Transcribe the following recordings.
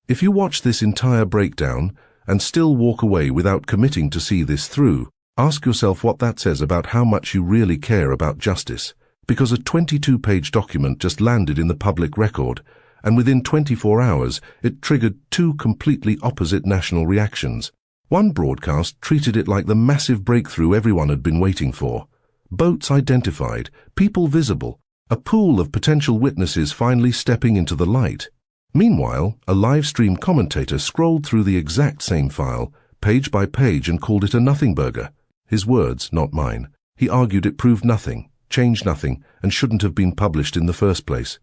If you watch this entire breakdown and still walk away without committing to see this through, ask yourself what that says about how much you really care about justice. Because a 22-page document just landed in the public record, and within 24 hours it triggered two completely opposite national reactions. One broadcast treated it like the massive breakthrough everyone had been waiting for. Boats identified, people visible, a pool of potential witnesses finally stepping into the light. Meanwhile, a live stream commentator scrolled through the exact same file, page by page, and called it a nothing burger. His words, not mine. He argued it proved nothing, changed nothing, and shouldn't have been published in the first place.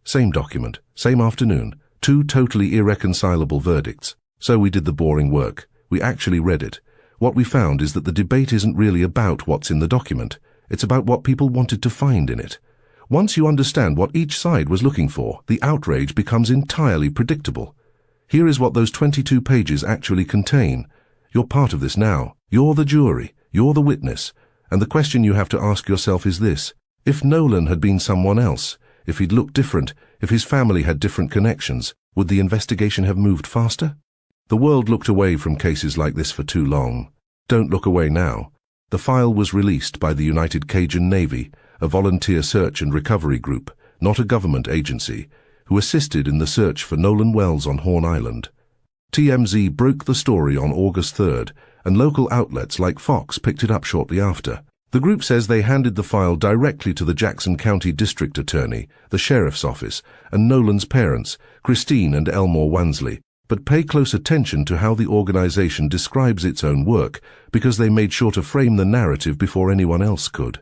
Same document, same afternoon, two totally irreconcilable verdicts. So we did the boring work. We actually read it. What we found is that the debate isn't really about what's in the document. It's about what people wanted to find in it. Once you understand what each side was looking for, the outrage becomes entirely predictable. Here is what those 22 pages actually contain. You're part of this now. You're the jury. You're the witness. And the question you have to ask yourself is this: if Nolan had been someone else, if he'd looked different, if his family had different connections, would the investigation have moved faster? The world looked away from cases like this for too long. Don't look away now. The file was released by the United Cajun Navy, a volunteer search and recovery group, not a government agency, who assisted in the search for Nolan Wells on Horn Island. TMZ broke the story on August 3rd, and local outlets like Fox picked it up shortly after. The group says they handed the file directly to the Jackson County District Attorney, the Sheriff's Office, and Nolan's parents, Christine and Elmore Wansley. But pay close attention to how the organization describes its own work, because they made sure to frame the narrative before anyone else could.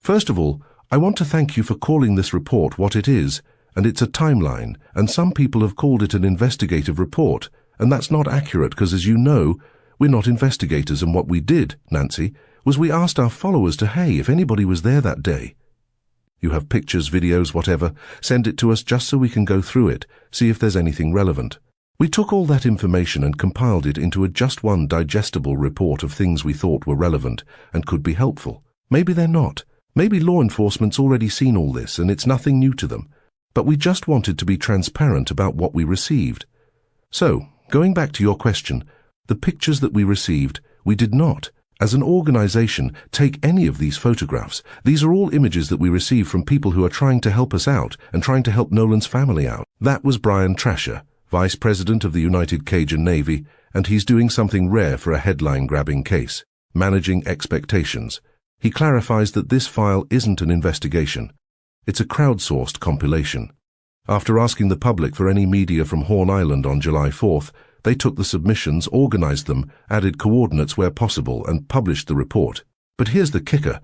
First of all, I want to thank you for calling this report what it is, and it's a timeline, and some people have called it an investigative report, and that's not accurate because, as you know, we're not investigators, and what we did, Nancy, was we asked our followers to, hey, if anybody was there that day. You have pictures, videos, whatever, send it to us just so we can go through it, see if there's anything relevant. We took all that information and compiled it into a just one digestible report of things we thought were relevant and could be helpful. Maybe they're not. Maybe law enforcement's already seen all this and it's nothing new to them. But we just wanted to be transparent about what we received. So, going back to your question, the pictures that we received, we did not, as an organization, take any of these photographs. These are all images that we received from people who are trying to help us out and trying to help Nolan's family out. That was Brian Trasher, Vice President of the United Cajun Navy, and he's doing something rare for a headline-grabbing case, managing expectations. He clarifies that this file isn't an investigation. It's a crowdsourced compilation. After asking the public for any media from Horn Island on July 4th, they took the submissions, organized them, added coordinates where possible, and published the report. But here's the kicker.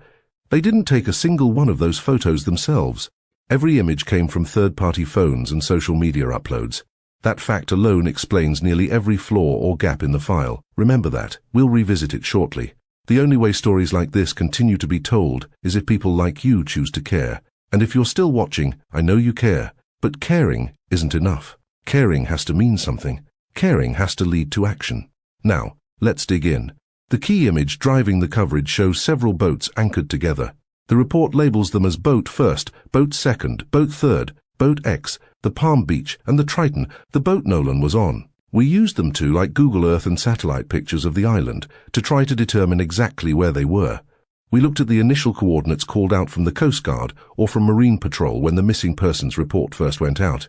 They didn't take a single one of those photos themselves. Every image came from third-party phones and social media uploads. That fact alone explains nearly every flaw or gap in the file. Remember that. We'll revisit it shortly. The only way stories like this continue to be told is if people like you choose to care. And if you're still watching, I know you care. But caring isn't enough. Caring has to mean something. Caring has to lead to action. Now, let's dig in. The key image driving the coverage shows several boats anchored together. The report labels them as Boat First, Boat Second, Boat Third, Boat X, the Palm Beach, and the Triton, the boat Nolan was on. We used them to, like Google Earth and satellite pictures of the island, to try to determine exactly where they were. We looked at the initial coordinates called out from the Coast Guard or from Marine Patrol when the missing persons report first went out,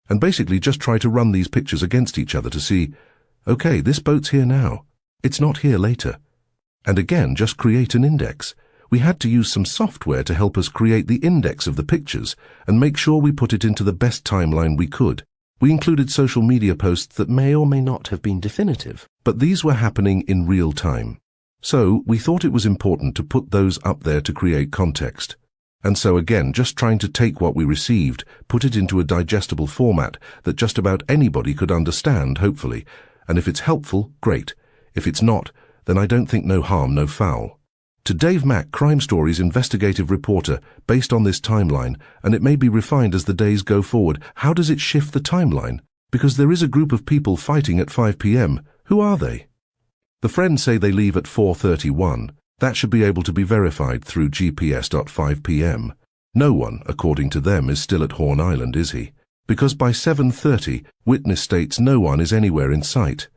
and basically just try to run these pictures against each other to see, okay, this boat's here now. It's not here later. And again, just create an index. We had to use some software to help us create the index of the pictures and make sure we put it into the best timeline we could. We included social media posts that may or may not have been definitive, but these were happening in real time. So we thought it was important to put those up there to create context. And so again, just trying to take what we received, put it into a digestible format that just about anybody could understand, hopefully. And if it's helpful, great. If it's not, then I don't think no harm, no foul. To Dave Mack, Crime Stories investigative reporter, based on this timeline, and it may be refined as the days go forward, how does it shift the timeline? Because there is a group of people fighting at 5 p.m. Who are they? The friends say they leave at 4:31. That should be able to be verified through GPS.5 p.m. No one, according to them, is still at Horn Island, is he? because by 7:30, witness states no one is anywhere in sight.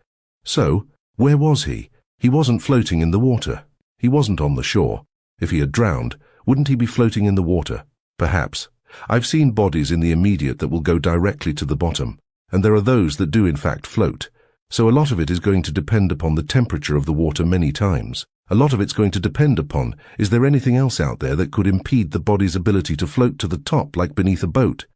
So, where was he? He wasn't floating in the water. He wasn't on the shore. If he had drowned, wouldn't he be floating in the water? Perhaps. I've seen bodies in the immediate that will go directly to the bottom, and there are those that do in fact float. So a lot of it is going to depend upon the temperature of the water many times. A lot of it's going to depend upon, is there anything else out there that could impede the body's ability to float to the top like beneath a boat?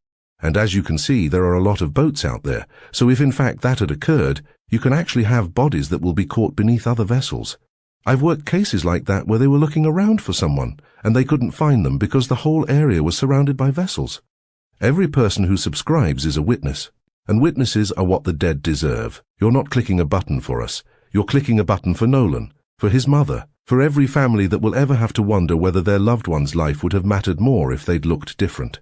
And as you can see, there are a lot of boats out there, so if in fact that had occurred, you can actually have bodies that will be caught beneath other vessels. I've worked cases like that where they were looking around for someone, and they couldn't find them because the whole area was surrounded by vessels. Every person who subscribes is a witness, and witnesses are what the dead deserve. You're not clicking a button for us. You're clicking a button for Nolan, for his mother, for every family that will ever have to wonder whether their loved one's life would have mattered more if they'd looked different.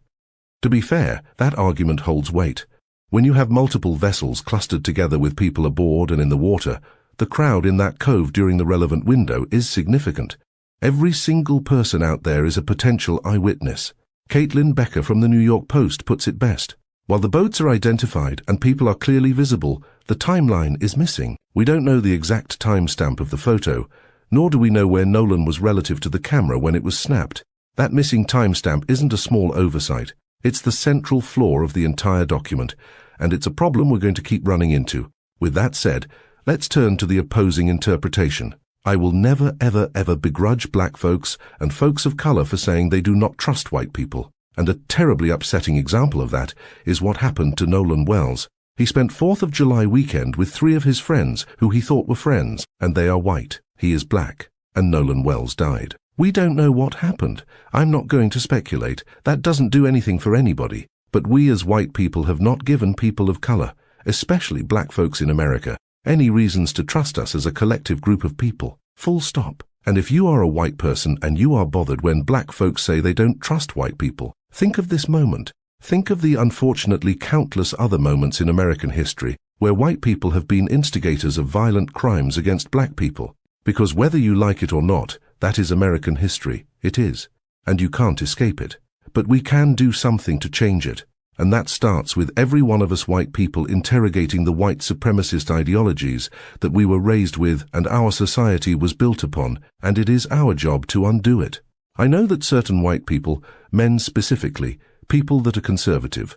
To be fair, that argument holds weight. When you have multiple vessels clustered together with people aboard and in the water, the crowd in that cove during the relevant window is significant. Every single person out there is a potential eyewitness. Caitlin Becker from the New York Post puts it best. While the boats are identified and people are clearly visible, the timeline is missing. We don't know the exact timestamp of the photo, nor do we know where Nolan was relative to the camera when it was snapped. That missing timestamp isn't a small oversight. It's the central flaw of the entire document, and it's a problem we're going to keep running into. With that said, let's turn to the opposing interpretation. I will never, ever begrudge black folks and folks of color for saying they do not trust white people. And a terribly upsetting example of that is what happened to Nolan Wells. He spent 4th of July weekend with 3 of his friends who he thought were friends, and they are white. He is black, and Nolan Wells died. We don't know what happened. I'm not going to speculate. That doesn't do anything for anybody. But we as white people have not given people of color, especially black folks in America, any reasons to trust us as a collective group of people. Full stop. And if you are a white person and you are bothered when black folks say they don't trust white people, think of this moment. Think of the unfortunately countless other moments in American history where white people have been instigators of violent crimes against black people. Because whether you like it or not, that is American history. It is. And you can't escape it. But we can do something to change it. And that starts with every one of us white people interrogating the white supremacist ideologies that we were raised with and our society was built upon, and it is our job to undo it. I know that certain white people, men specifically, people that are conservative,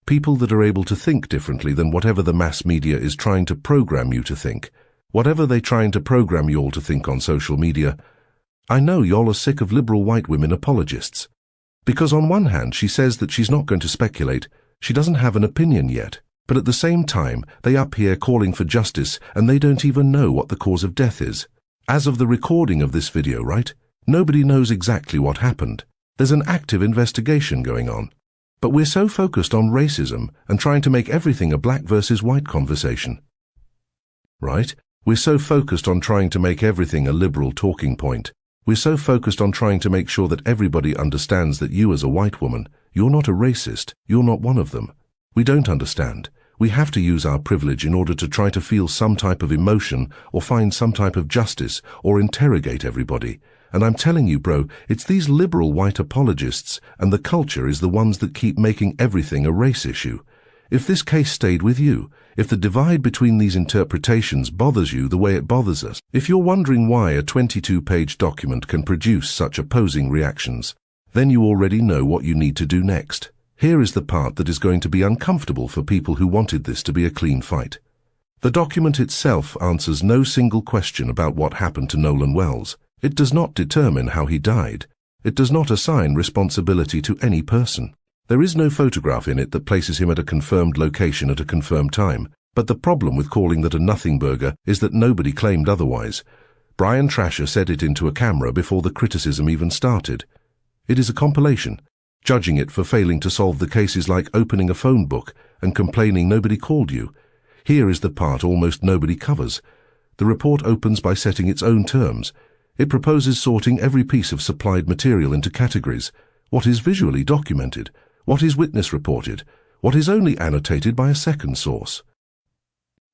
people that are able to think differently than whatever the mass media is trying to program you to think, whatever they're trying to program you all to think on social media, I know y'all are sick of liberal white women apologists. Because on one hand, she says that she's not going to speculate, she doesn't have an opinion yet, but at the same time, they up here calling for justice and they don't even know what the cause of death is. As of the recording of this video, right? Nobody knows exactly what happened. There's an active investigation going on. But we're so focused on racism and trying to make everything a black versus white conversation. Right? We're so focused on trying to make everything a liberal talking point. We're so focused on trying to make sure that everybody understands that you as a white woman, you're not a racist, you're not one of them. We don't understand. We have to use our privilege in order to try to feel some type of emotion or find some type of justice or interrogate everybody. And I'm telling you, bro, it's these liberal white apologists and the culture is the ones that keep making everything a race issue. If this case stayed with you, if the divide between these interpretations bothers you the way it bothers us, if you're wondering why a 22-page document can produce such opposing reactions, then you already know what you need to do next. Here is the part that is going to be uncomfortable for people who wanted this to be a clean fight. The document itself answers no single question about what happened to Nolan Wells. It does not determine how he died. It does not assign responsibility to any person. There is no photograph in it that places him at a confirmed location at a confirmed time, but the problem with calling that a nothing burger is that nobody claimed otherwise. Brian Trasher said it into a camera before the criticism even started. It is a compilation. Judging it for failing to solve the case is like opening a phone book and complaining nobody called you. Here is the part almost nobody covers. The report opens by setting its own terms. It proposes sorting every piece of supplied material into categories. What is visually documented? What is witness reported? What is only annotated by a second source?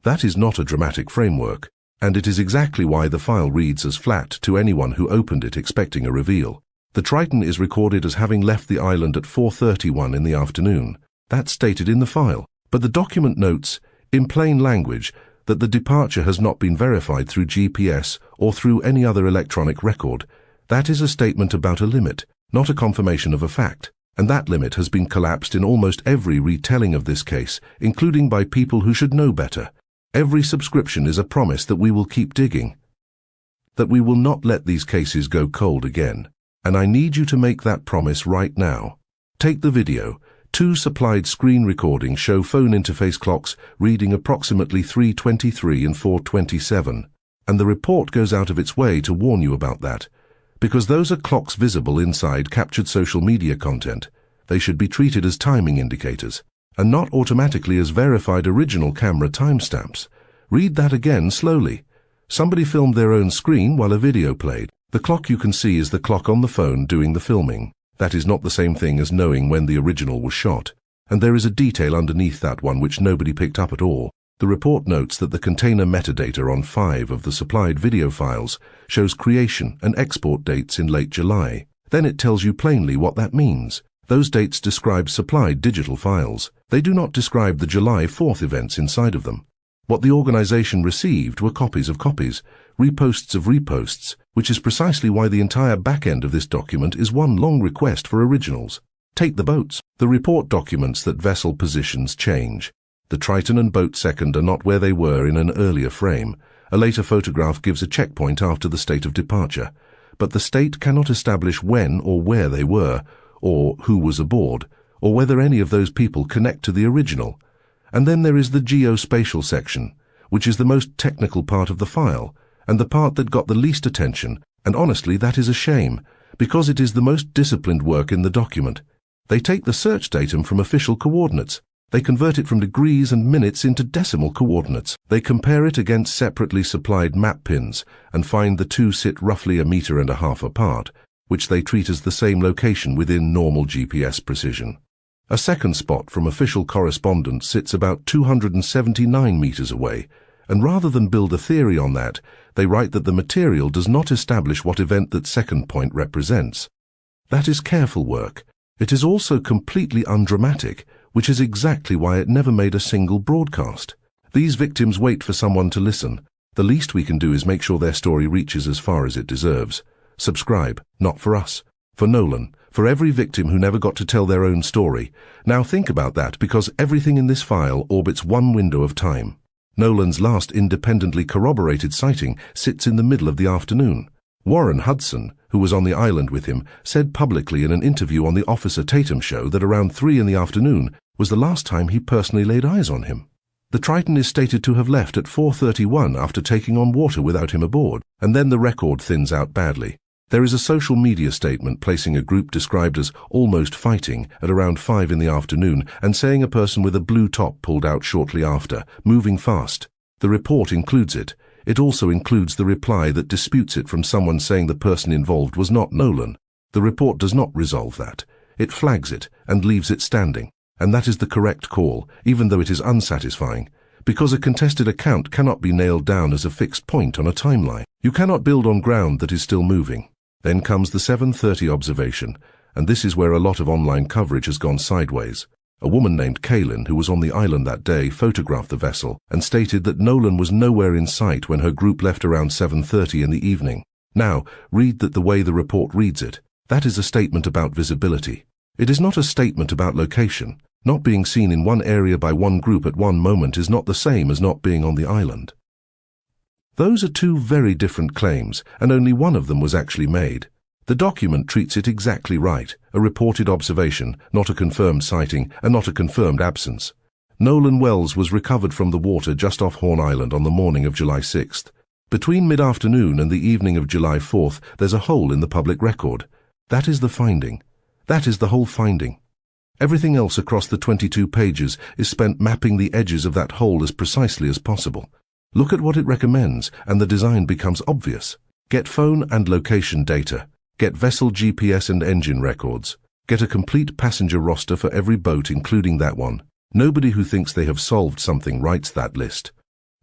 That is not a dramatic framework, and it is exactly why the file reads as flat to anyone who opened it expecting a reveal. The Triton is recorded as having left the island at 4:31 in the afternoon. That's stated in the file. But the document notes, in plain language, that the departure has not been verified through GPS or through any other electronic record. That is a statement about a limit, not a confirmation of a fact. And that limit has been collapsed in almost every retelling of this case, including by people who should know better. Every subscription is a promise that we will keep digging, that we will not let these cases go cold again. And I need you to make that promise right now. Take the video. 2 supplied screen recordings show phone interface clocks reading approximately 3:23 and 4:27. And the report goes out of its way to warn you about that. Because those are clocks visible inside captured social media content. They should be treated as timing indicators, and not automatically as verified original camera timestamps. Read that again slowly. Somebody filmed their own screen while a video played. The clock you can see is the clock on the phone doing the filming. That is not the same thing as knowing when the original was shot. And there is a detail underneath that one which nobody picked up at all. The report notes that the container metadata on 5 of the supplied video files shows creation and export dates in late July. Then it tells you plainly what that means. Those dates describe supplied digital files. They do not describe the July 4th events inside of them. What the organization received were copies of copies, reposts of reposts, which is precisely why the entire back end of this document is one long request for originals. Take the boats. The report documents that vessel positions change. The Triton and Boat Second are not where they were in an earlier frame. A later photograph gives a checkpoint after the state of departure. But the state cannot establish when or where they were, or who was aboard, or whether any of those people connect to the original. And then there is the geospatial section, which is the most technical part of the file, and the part that got the least attention, and honestly that is a shame, because it is the most disciplined work in the document. They take the search datum from official coordinates. They convert it from degrees and minutes into decimal coordinates. They compare it against separately supplied map pins and find the two sit roughly 1.5 meters apart, which they treat as the same location within normal GPS precision. A second spot from official correspondence sits about 279 meters away, and rather than build a theory on that, they write that the material does not establish what event that second point represents. That is careful work. It is also completely undramatic, which is exactly why it never made a single broadcast. These victims wait for someone to listen. The least we can do is make sure their story reaches as far as it deserves. Subscribe, not for us, for Nolan, for every victim who never got to tell their own story. Now think about that, because everything in this file orbits one window of time. Nolan's last independently corroborated sighting sits in the middle of the afternoon. Warren Hudson, who was on the island with him, said publicly in an interview on the Officer Tatum show that around 3 in the afternoon was the last time he personally laid eyes on him. The Triton is stated to have left at 4:31 after taking on water without him aboard, and then the record thins out badly. There is a social media statement placing a group described as almost fighting at around 5 in the afternoon and saying a person with a blue top pulled out shortly after, moving fast. The report includes it. It also includes the reply that disputes it from someone saying the person involved was not Nolan. The report does not resolve that. It flags it and leaves it standing. And that is the correct call, even though it is unsatisfying, because a contested account cannot be nailed down as a fixed point on a timeline. You cannot build on ground that is still moving. Then comes the 7:30 observation, and this is where a lot of online coverage has gone sideways. A woman named Kaylin, who was on the island that day, photographed the vessel and stated that Nolan was nowhere in sight when her group left around 7:30 in the evening. Now, read that the way the report reads it. That is a statement about visibility. It is not a statement about location. Not being seen in one area by one group at one moment is not the same as not being on the island. Those are two very different claims, and only one of them was actually made. The document treats it exactly right, a reported observation, not a confirmed sighting, and not a confirmed absence. Nolan Wells was recovered from the water just off Horn Island on the morning of July 6th. Between mid-afternoon and the evening of July 4th, there's a hole in the public record. That is the finding. That is the whole finding. Everything else across the 22 pages is spent mapping the edges of that hole as precisely as possible. Look at what it recommends, and the design becomes obvious. Get phone and location data. Get vessel GPS and engine records. Get a complete passenger roster for every boat, including that one. Nobody who thinks they have solved something writes that list.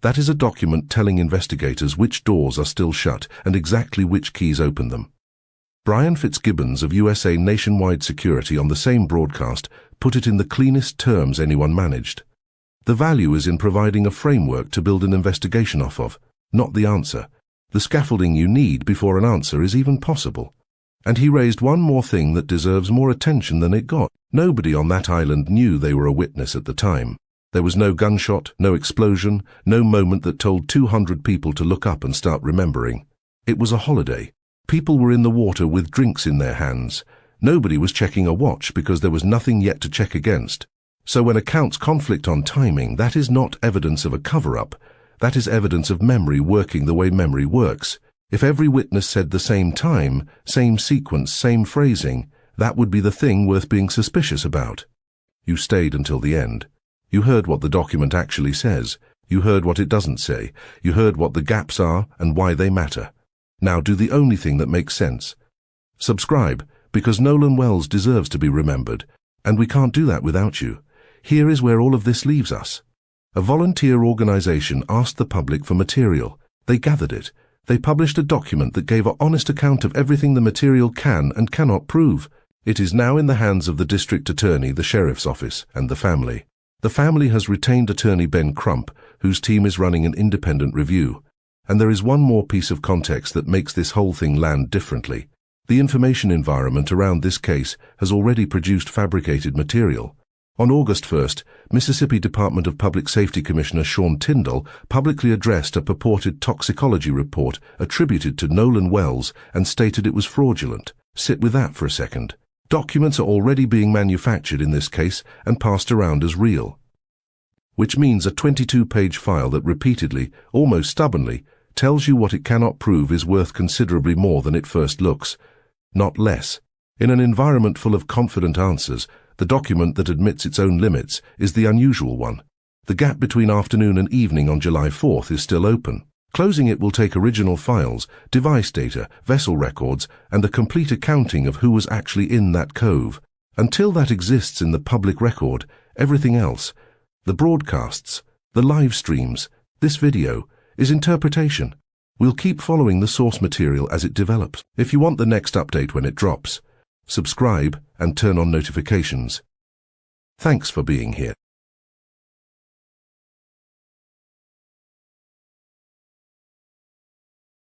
That is a document telling investigators which doors are still shut and exactly which keys open them. Brian Fitzgibbons of USA Nationwide Security on the same broadcast put it in the cleanest terms anyone managed. The value is in providing a framework to build an investigation off of, not the answer. The scaffolding you need before an answer is even possible. And he raised one more thing that deserves more attention than it got. Nobody on that island knew they were a witness at the time. There was no gunshot, no explosion, no moment that told 200 people to look up and start remembering. It was a holiday. People were in the water with drinks in their hands. Nobody was checking a watch because there was nothing yet to check against. So when accounts conflict on timing, that is not evidence of a cover-up. That is evidence of memory working the way memory works. If every witness said the same time, same sequence, same phrasing, that would be the thing worth being suspicious about. You stayed until the end. You heard what the document actually says. You heard what it doesn't say. You heard what the gaps are and why they matter. Now do the only thing that makes sense. Subscribe, because Nolan Wells deserves to be remembered, and we can't do that without you. Here is where all of this leaves us. A volunteer organization asked the public for material. They gathered it. They published a document that gave an honest account of everything the material can and cannot prove. It is now in the hands of the district attorney, the sheriff's office, and the family. The family has retained attorney Ben Crump, whose team is running an independent review. And there is one more piece of context that makes this whole thing land differently. The information environment around this case has already produced fabricated material. On August 1st, Mississippi Department of Public Safety Commissioner Sean Tyndall publicly addressed a purported toxicology report attributed to Nolan Wells and stated it was fraudulent. Sit with that for a second. Documents are already being manufactured in this case and passed around as real. Which means a 22-page file that repeatedly, almost stubbornly, tells you what it cannot prove is worth considerably more than it first looks, not less. In an environment full of confident answers, the document that admits its own limits is the unusual one. The gap between afternoon and evening on July 4th is still open. Closing it will take original files, device data, vessel records, and a complete accounting of who was actually in that cove. Until that exists in the public record, everything else, the broadcasts, the live streams, this video, is interpretation. We'll keep following the source material as it develops. If you want the next update when it drops, subscribe and turn on notifications. Thanks for being here.